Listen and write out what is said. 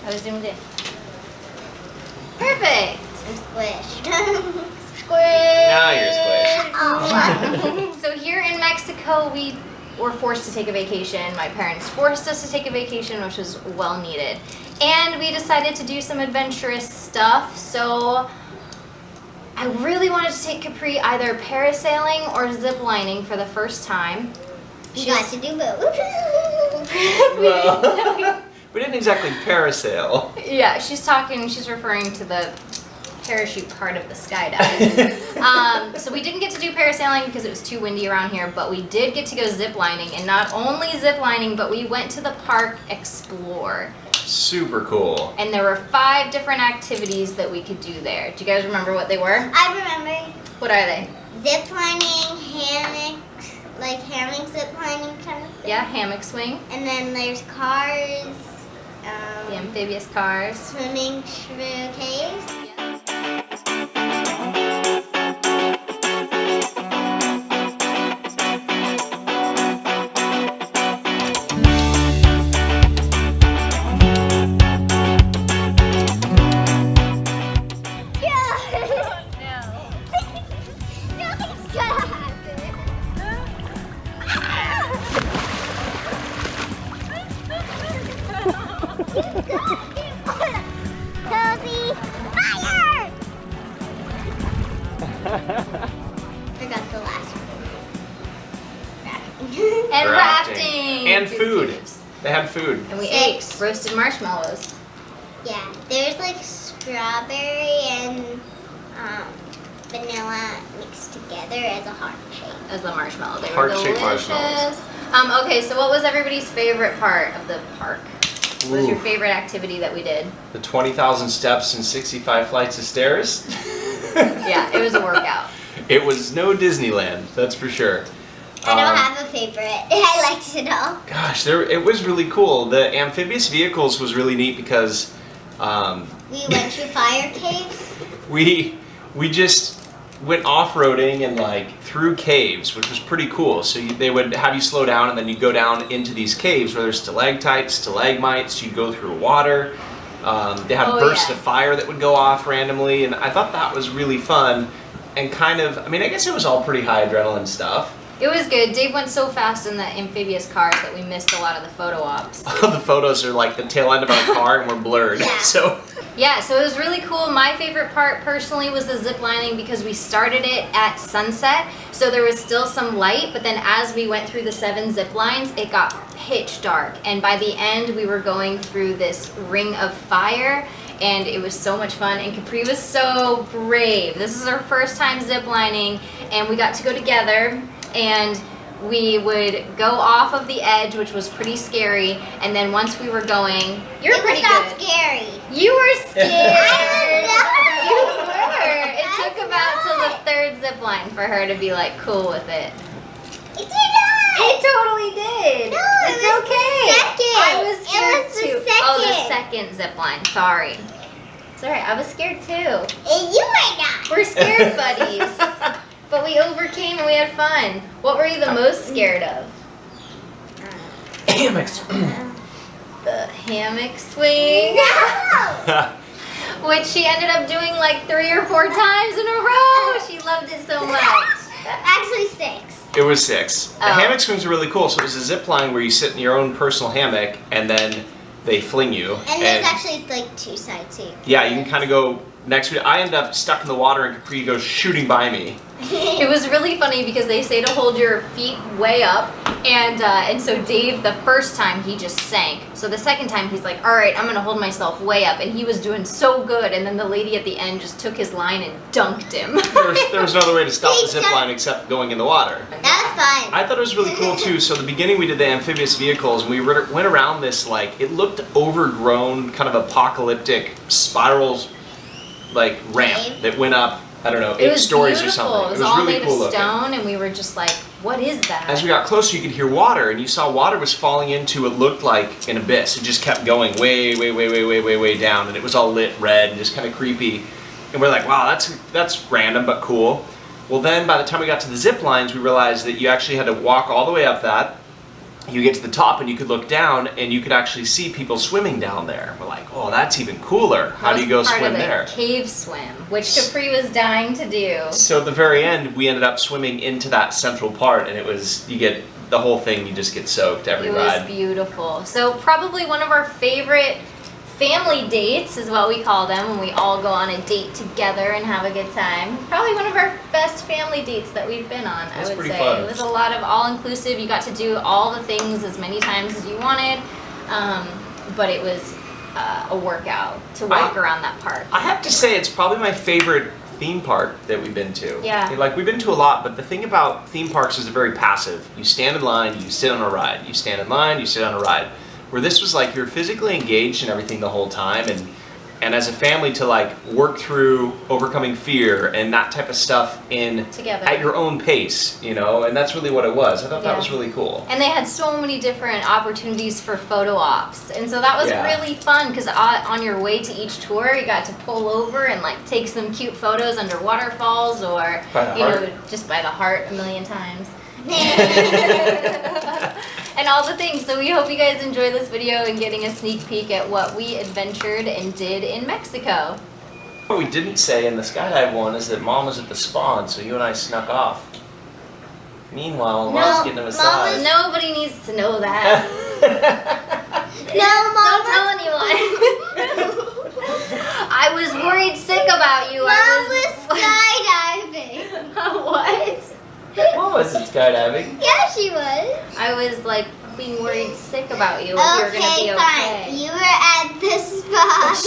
I was zoomed in. Perfect. I'm squished. Squish. Now you're squished. Oh. So here in Mexico, we were forced to take a vacation. My parents forced us to take a vacation, which was well needed. And we decided to do some adventurous stuff. So I really wanted to take Capri either parasailing or ziplining for the first time. You got to do both. Well, we didn't exactly parasail. Yeah, she's referring to the parachute part of the skydive. So we didn't get to do parasailing because it was too windy around here, but we did get to go ziplining, and not only ziplining, but we went to the park XPlor. Super cool. And there were 5 different activities that we could do there. Do you guys remember what they were? I remember. What are they? Ziplining, hammock, like hammock ziplining kind of thing. Yeah, hammock swing, And then there's cars, the amphibious cars. swimming through caves. Forgot the last one. And rafting. And food. They had food. And we 6. ate roasted marshmallows. Yeah, there's like strawberry and vanilla mixed together as a heart shape. As the marshmallow. They were Heart-shaped delicious. marshmallows. Okay, so what was everybody's favorite part of the park? What was your Ooh. favorite activity that we did? The 20,000 steps and 65 flights of stairs. Yeah, it was a workout. It was no Disneyland, that's for sure. I don't have a favorite. I liked it all. Gosh, it was really cool. The amphibious vehicles was really neat because We went to fire caves. we just went off-roading and like through caves, which was pretty cool. So they would have you slow down, and then you go down into these caves where there's stalactites, stalagmites. You go through water. They had bursts of fire that would go off randomly, and I thought that was really fun. And kind of, I mean, I guess it was all pretty high adrenaline stuff. It was good. Dave went so fast in the amphibious cars that we missed a lot of the photo ops. The photos are like the tail end of our car and we're blurred. Yeah. So Yeah, so it was really cool. My favorite part personally was the zip lining because we started it at sunset, so there was still some light, but then as we went through the 7 zip lines, it got pitch dark, and by the end we were going through this ring of fire, and it was so much fun, and Capri was so brave. This is our first time zip lining, and we got to go together, and we would go off of the edge, which was pretty scary, and then once we were going, you're pretty It was not good. scary. You were scared. I You was were. It I took about till the forgot. 3rd zip line for her to be like cool with it. It did not. It totally did. No, it It's was okay. the second. I was It scared was the too. second. Oh, the 2nd zip line. Sorry. It's alright. I was scared too. You were not. We're scared buddies. But we overcame and we had fun. What were you the most scared of? hammocks. The hammock swing. No. Which she ended up doing like 3 or 4 times in a row. She loved it so much. Actually 6. It was 6. The Oh. hammock swings are really cool. So it was a zip line where you sit in your own personal hammock and then they fling you. And there's actually like 2 sides here. Yeah, you can kind of go next to it. I end up stuck in the water and Capri goes shooting by me. It was really funny because they say to hold your feet way up, and so Dave, the first time he just sank. So the second time he's like, all right, I'm gonna hold myself way up, and he was doing so good. And then the lady at the end just took his line and dunked him. There was no other way to stop the zip line except going in the water. That was fun. I thought it was really cool too. So at the beginning we did the amphibious vehicles and we went around this like, it looked overgrown, kind of apocalyptic spirals like ramp Cave? that went up, I don't know, It 8 was stories beautiful. or something. It was all really made cool of looking. stone, and we were just like, what is that? As we got closer, you could hear water, and you saw water was falling into what looked like an abyss. It just kept going way down, and it was all lit red and just kind of creepy. And we're like, wow, that's random but cool. Well, then by the time we got to the zip lines, we realized that you actually had to walk all the way up that, you get to the top and you could look down and you could actually see people swimming down there. We're like, oh, that's even cooler. How do you go swim there? Cave swim, which Capri was dying to do. So at the very end, we ended up swimming into that central part, and it was, you get the whole thing, you just get soaked every ride. It was beautiful. So probably one of our favorite family dates is what we call them, when we all go on a date together and have a good time. Probably one of our best family dates that we've been on, I would say. Fun. It was a lot of all-inclusive. You got to do all the things as many times as you wanted, but it was a workout to walk around that park. I have to say, it's probably my favorite theme park that we've been to. Yeah. Like, we've been to a lot, but the thing about theme parks is they're very passive. You stand in line, you sit on a ride. You stand in line, you sit on a ride. Where this was like, you're physically engaged in everything the whole time, and as a family to like work through overcoming fear and that type of stuff together at your own pace, you know, and that's really what it was. I thought that was really cool. And they had so many different opportunities for photo ops, and so that was really fun, because on your way to each tour you got to pull over and like take some cute photos under waterfalls, or just by the heart a million times. And all the things. So we hope you guys enjoy this video and getting a sneak peek at what we adventured and did in Mexico. What we didn't say in the skydive one is that Mom was at the spawn, so you and I snuck off. Meanwhile, Mom's getting a massage. Nobody needs to know that. No, Mom. Don't tell anyone. I was worried sick about you. Mom was skydiving. What? What was it, skydiving? Yeah, she was. I was like being worried sick about you. If you were gonna be okay. Fine. You were at the spot.